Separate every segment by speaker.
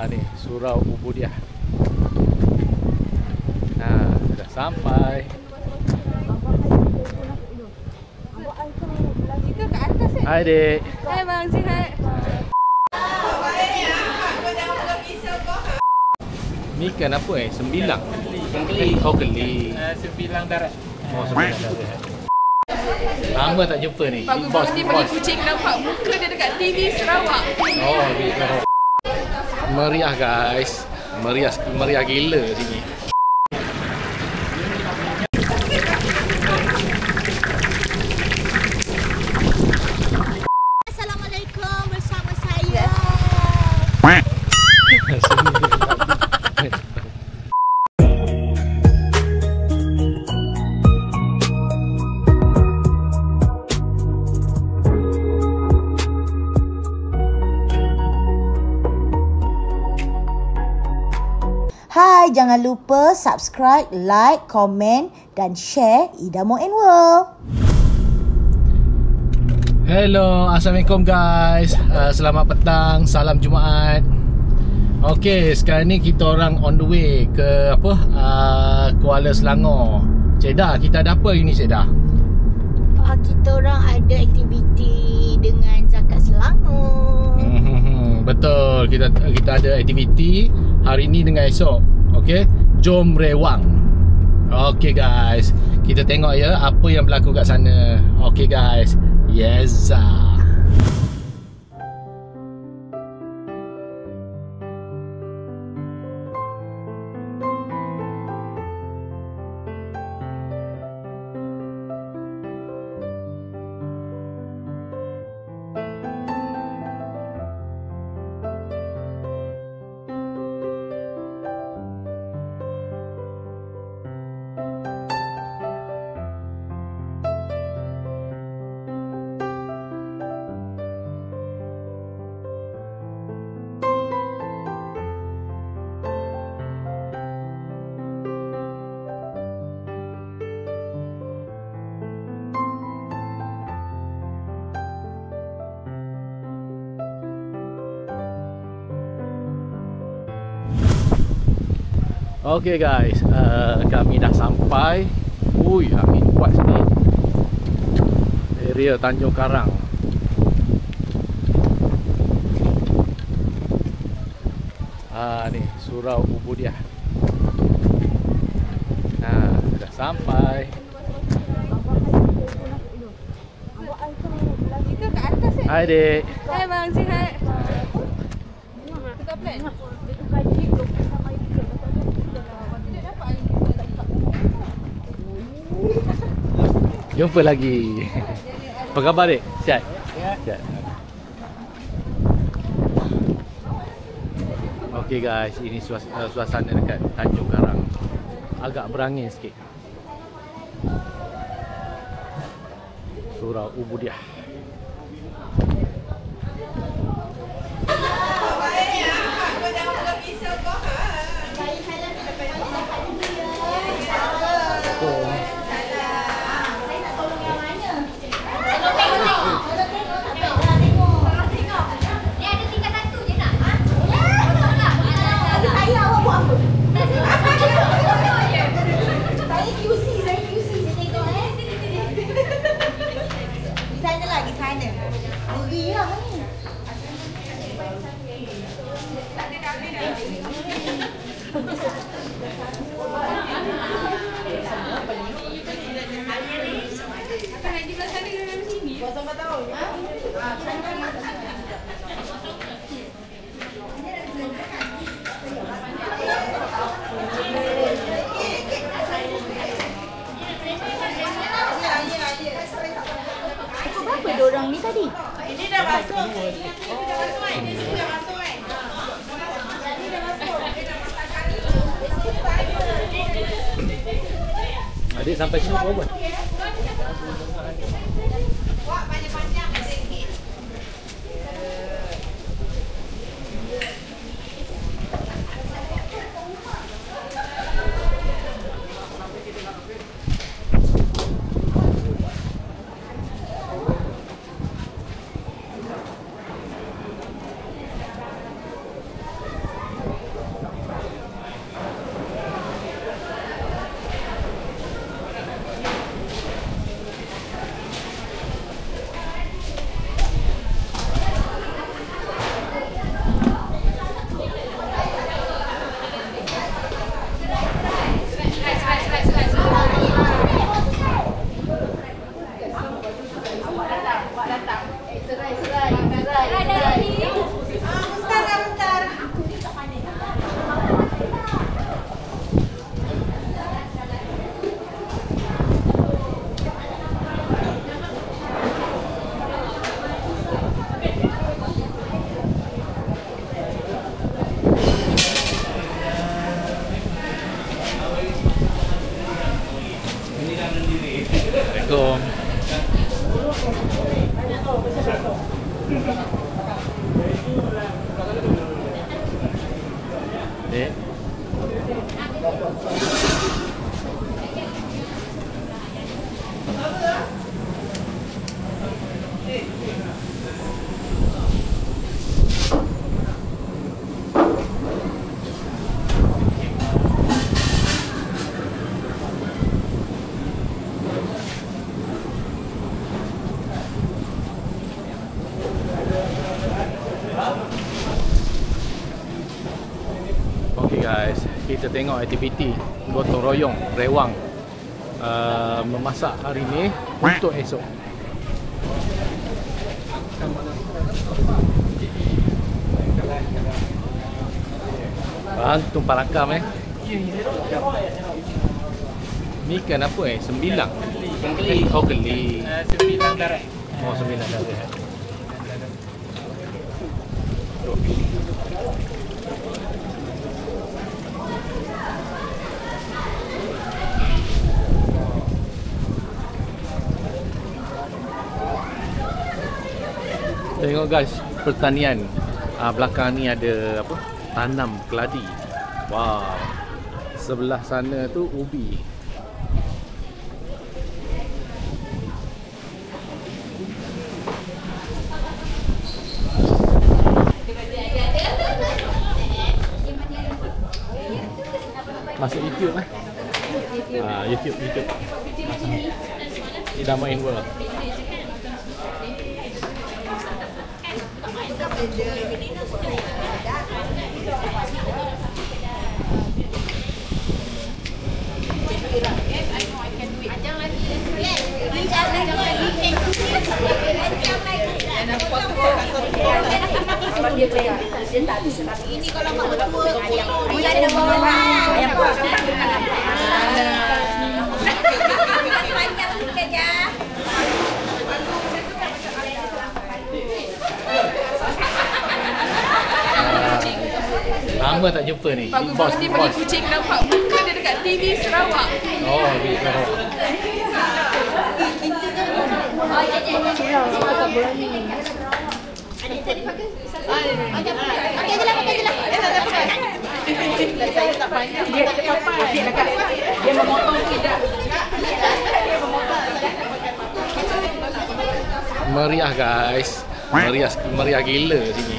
Speaker 1: Ni Surau Ubudiah. Sudah sampai. Hai dek.
Speaker 2: Hai bang, sihat.
Speaker 1: Ni kan apa sembilang? Oh keli.
Speaker 3: Sembilang darat.
Speaker 1: Oh sembilang darat. Lama tak jumpa ni.
Speaker 2: Bagus ni bagi kucing nampak muka dia dekat TV Sarawak.
Speaker 1: Oh gitu. Meriah guys. Meriah gila sini.
Speaker 4: Assalamualaikum bersama saya. Hai, jangan lupa subscribe, like, komen dan share Idamo and World.
Speaker 1: Hello, Assalamualaikum guys. Selamat petang, salam Jumaat. Okey, sekarang ni kita orang on the way ke Kuala Selangor. Ceda, kita ada apa hari ni Ceda?
Speaker 4: Kita orang ada aktiviti dengan Zakat Selangor.
Speaker 1: Betul, kita ada aktiviti hari ni dengan esok. Okey, jom rewang. Okey guys, kita tengok ya apa yang berlaku kat sana. Okey guys, yes. Okey guys, kami dah sampai. Ui, angin kuat sini. Area Tanjung Karang. Ni Surau Ubudiah. Sudah sampai.
Speaker 2: Kita kat atas
Speaker 1: Hai dek.
Speaker 2: Hai bang, sihat. Tukar plan.
Speaker 1: Jumpa lagi. Apa khabar dek? Sihat? Sihat. Okey guys, ini suasana dekat Tanjung Karang. Agak berangin sikit. Surau Ubudiah.
Speaker 4: Berapa diorang ni tadi?
Speaker 3: Ini dah masuk. Ini dah masuk kan? Ini dah masuk kan? Ini dah masuk.
Speaker 1: Adik sampai sini berapa?
Speaker 3: Wah, panjang-panjang sikit.
Speaker 1: Eh. Okay guys, kita tengok aktiviti gotong royong rewang memasak hari ni untuk esok. Tumpah rakam ni ikan apa sembilang? Keli. Oh keli.
Speaker 5: Sembilan darat.
Speaker 1: Oh sembilan darat. Tengok guys, pertanian. Belakang ni ada apa? Tanam keladi. Wow. Sebelah sana tu ubi. Masuk YouTube YouTube. Idam Main World.
Speaker 3: Ini kalau mak betul dia ada bawa ayam kuah. Panjang sikit ya.
Speaker 1: Lama tak jumpa ni.
Speaker 2: Bagus ni bagi kucing nampak muka dia dekat TV Sarawak.
Speaker 1: Oh, di Sarawak.
Speaker 2: Saya tak banyak. Dia memotong tidak.
Speaker 1: Meriah guys. Meriah gila sini.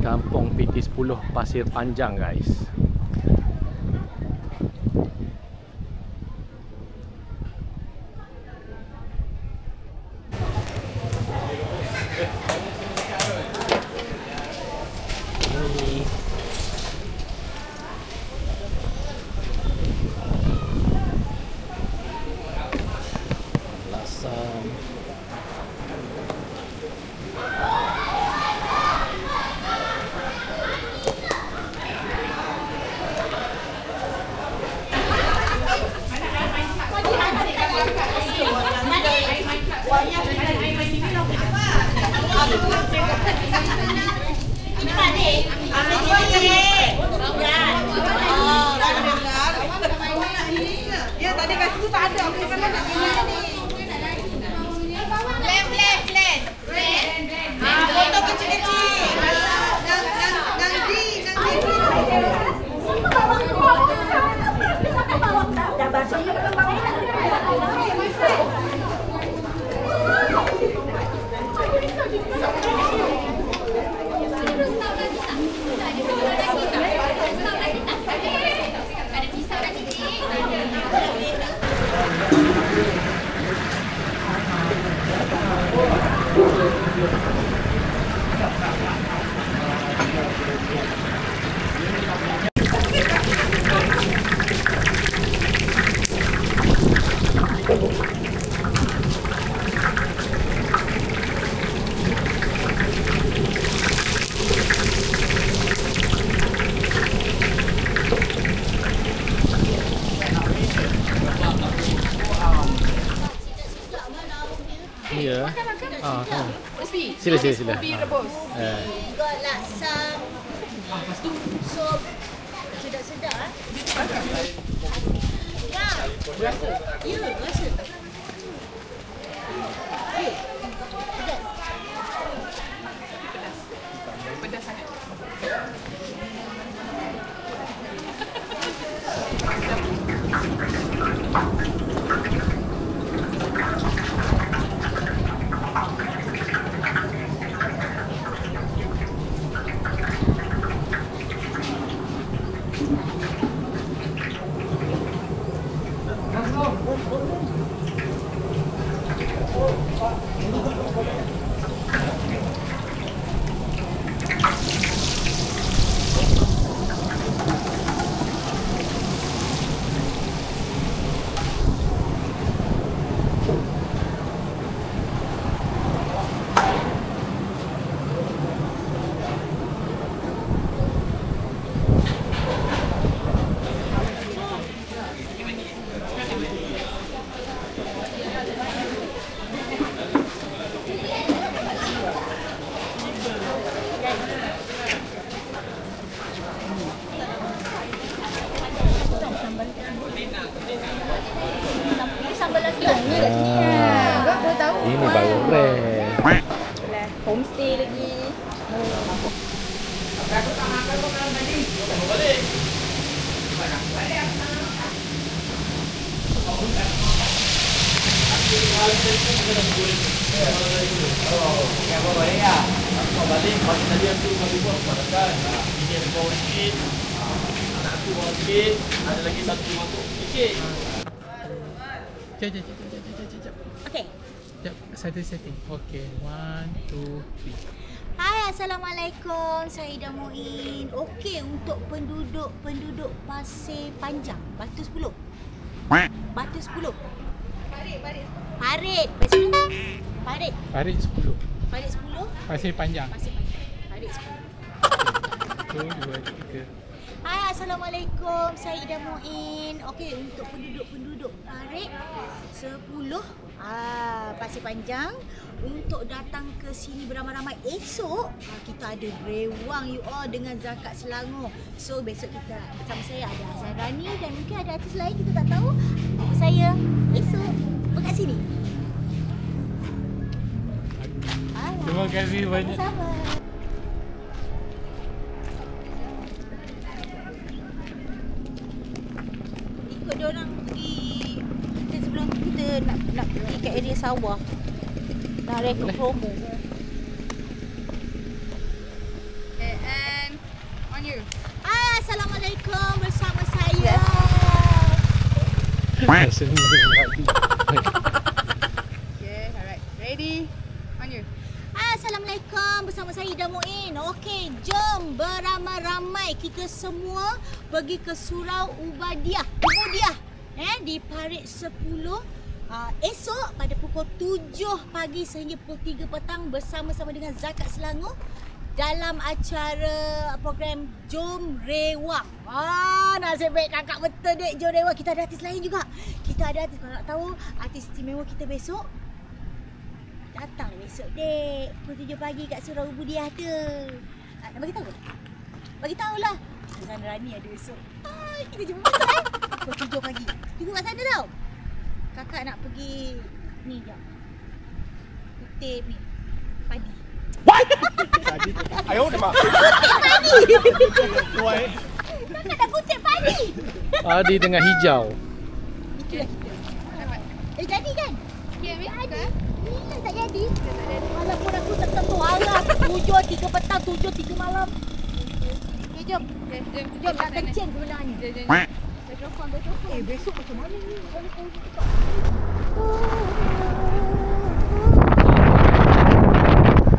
Speaker 1: Kampung PT10 Pasir Panjang guys. Lasam.
Speaker 3: Ya tadi kat situ tak ada. Okey sana nak blend. Foto kecil-kecil. Dah basuh.
Speaker 1: Ya.
Speaker 2: Makan. Ubi.
Speaker 1: Sila.
Speaker 2: Ubi rebus.
Speaker 4: Got laksa. Sup. Sedap-sedap. Ya.
Speaker 2: Berasa.
Speaker 4: Ya, rasa.
Speaker 2: Pedas sangat.
Speaker 4: Sambal lagi lah. Ni kat sini lah. Berapa tahu?
Speaker 1: Ini baru rare.
Speaker 4: Homestay lagi.
Speaker 1: Ada lagi satu mangkuk sikit. Jap.
Speaker 4: Okey.
Speaker 1: Jap, setting. Okey, 1, 2, 3.
Speaker 4: Hai, Assalamualaikum. Saya Ida Muin. Okey, untuk penduduk Pasir Panjang, Batu 10. Batu 10. Parit. Parit 10.
Speaker 5: Pasir Panjang.
Speaker 4: Pasir Panjang. Parit 10.
Speaker 5: 1, 2, 3.
Speaker 4: Hai, Assalamualaikum. Saya Ida Muin. Okey, untuk penduduk Parit 10. Pasir Panjang. Untuk datang ke sini beramai-ramai esok, kita ada rewang you all dengan Zakat Selangor. So besok kita bersama saya ada Azan Rani dan mungkin ada artis lain kita tak tahu. Jumpa saya esok dekat sini.
Speaker 5: Terima kasih banyak.
Speaker 4: Sama. Ikut diorang pergi kita sebelum kita nak pergi kat area sawah. Nak rekod promo.
Speaker 2: Okay, and on you.
Speaker 4: Hai, Assalamualaikum bersama saya.
Speaker 2: Okay, alright. Ready? On you.
Speaker 4: Hai, Assalamualaikum bersama saya Ida Muin. Okey, jom beramai-ramai kita semua pergi ke Surau Ubudiah di Parit 10. Esok pada pukul 7 pagi sehingga pukul 3 petang bersama-sama dengan Zakat Selangor dalam acara program Jom Rewang. Nasib baik kakak betul dek, Jom Rewang. Kita ada artis lain juga. Kita ada artis, kalau nak tahu artis istimewa kita besok, datang besok dek pukul 7 pagi kat Surau Ubudiah tu. Nak bagi tahu? Bagi tahulah. Azan Rani ada besok. Kita jumpa besok pukul 7 pagi. Tunggu kat sana tau. Kakak nak pergi ni jap. Kutip ni. Padi.
Speaker 5: Ayo dah.
Speaker 4: Kakak nak kutip padi.
Speaker 1: Padi tengah hijau.
Speaker 4: Itulah kita. Jadi kan?
Speaker 2: Okay, ambil
Speaker 4: Jadi. Ni kan tak jadi. Walaupun aku tak tentu arah 7 3 petang 7 3 malam. Okay, jom.
Speaker 2: Okay, jom.
Speaker 4: Jom nak kencing sebenarnya.
Speaker 2: Jom.
Speaker 4: Mikrofon. Besok macam mana ni?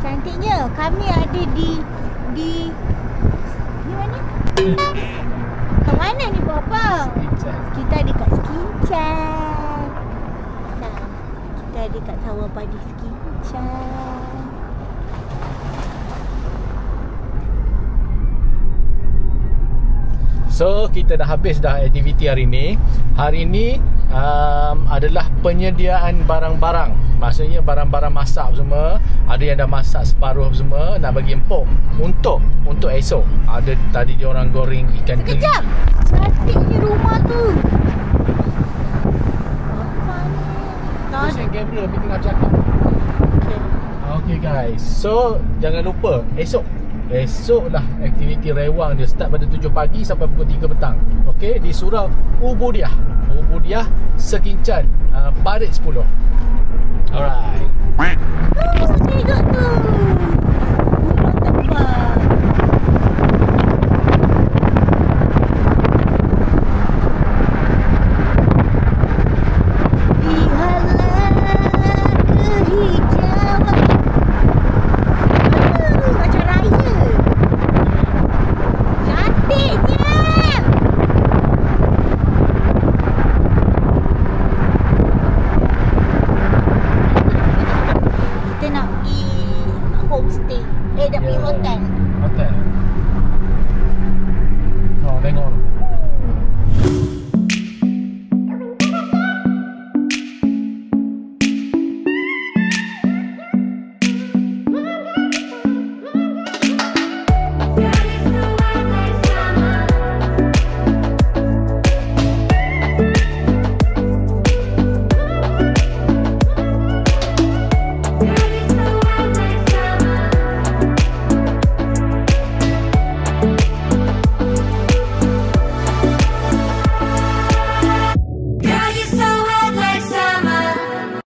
Speaker 4: Cantiknya. Kami ada di ni mana? Ke mana ni Bapa? Kita dekat Skincare. Nah, kita dekat Sawah Padi Skincare.
Speaker 1: So kita dah habis dah aktiviti hari ni. Hari ni adalah penyediaan barang-barang Maksudnya barang-barang masak semua, ada yang dah masak separuh semua, nak bagi empuk untuk esok. Ada tadi dia orang goreng ikan keli.
Speaker 4: Sekejap. Cantiknya rumah tu. Apa ni?
Speaker 1: Terus yang kamera pergi tengah cakap. Okay guys, so jangan lupa esok lah aktiviti rewang dia start pada 7 pagi sampai pukul 3 petang. Okay, di surau Ubudiah Sekincan, Parit 10. Alright.
Speaker 4: Tengok tu. Burung terbang.